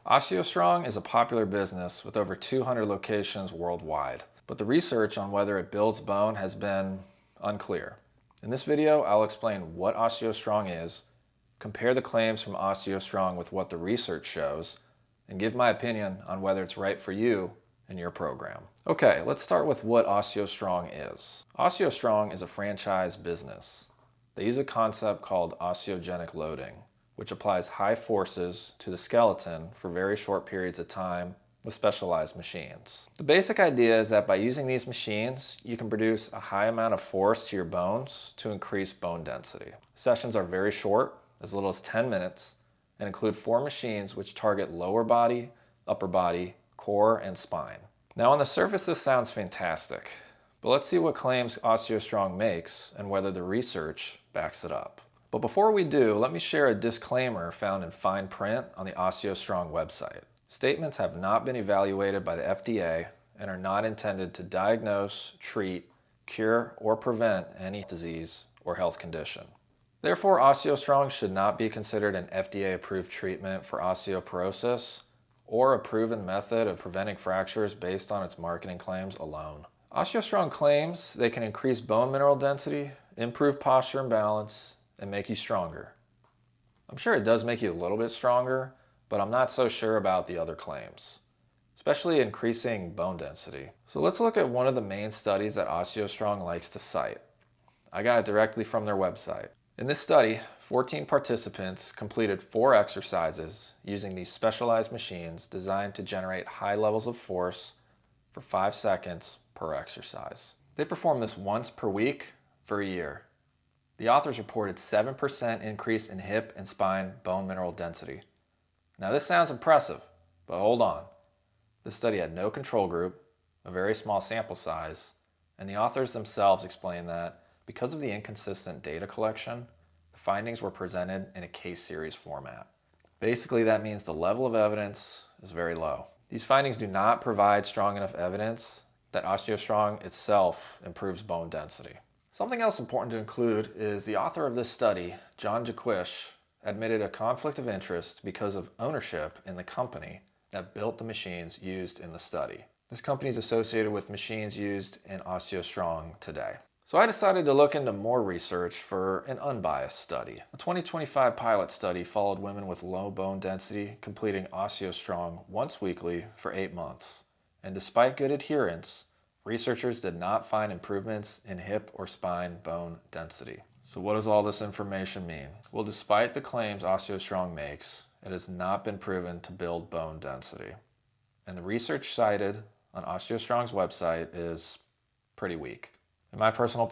OsteoStrong is a popular business with over 200 locations worldwide, but the research on whether it builds bone has been unclear. In this video, I'll explain what OsteoStrong is, compare the claims from OsteoStrong with what the research shows, and give my opinion on whether it's right for you and your program. Okay, let's start with what OsteoStrong is. OsteoStrong is a franchise business. They use a concept called osteogenic loading, which applies high forces to the skeleton for very short periods of time with specialized machines. The basic idea is that by using these machines, you can produce a high amount of force to your bones to increase bone density. Sessions are very short, as little as 10 minutes, and include 4 machines which target lower body, upper body, core, and spine. Now on the surface this sounds fantastic, but let's see what claims OsteoStrong makes and whether the research backs it up. But before we do, let me share a disclaimer found in fine print on the OsteoStrong website. Statements have not been evaluated by the FDA and are not intended to diagnose, treat, cure, or prevent any disease or health condition. Therefore, OsteoStrong should not be considered an FDA-approved treatment for osteoporosis or a proven method of preventing fractures based on its marketing claims alone. OsteoStrong claims they can increase bone mineral density, improve posture and balance, and make you stronger. I'm sure it does make you a little bit stronger, but I'm not so sure about the other claims, especially increasing bone density. So let's look at one of the main studies that OsteoStrong likes to cite. I got it directly from their website. In this study, 14 participants completed 4 exercises using these specialized machines designed to generate high levels of force for 5 seconds per exercise. They performed this once per week for a year. The authors reported 7% increase in hip and spine bone mineral density. Now this sounds impressive, but hold on. This study had no control group, a very small sample size, and the authors themselves explained that because of the inconsistent data collection, the findings were presented in a case series format. Basically, that means the level of evidence is very low. These findings do not provide strong enough evidence that OsteoStrong itself improves bone density. Something else important to include is the author of this study, Jaquish, admitted a conflict of interest because of ownership in the company that built the machines used in the study. This company is associated with machines used in OsteoStrong today. So I decided to look into more research for an unbiased study. A 2025 pilot study followed women with low bone density completing OsteoStrong once weekly for 8 months. And despite good adherence, researchers did not find improvements in hip or spine bone density. So what does all this information mean? Well, despite the claims OsteoStrong makes, it has not been proven to build bone density. And the research cited on OsteoStrong's website is pretty weak. In my personal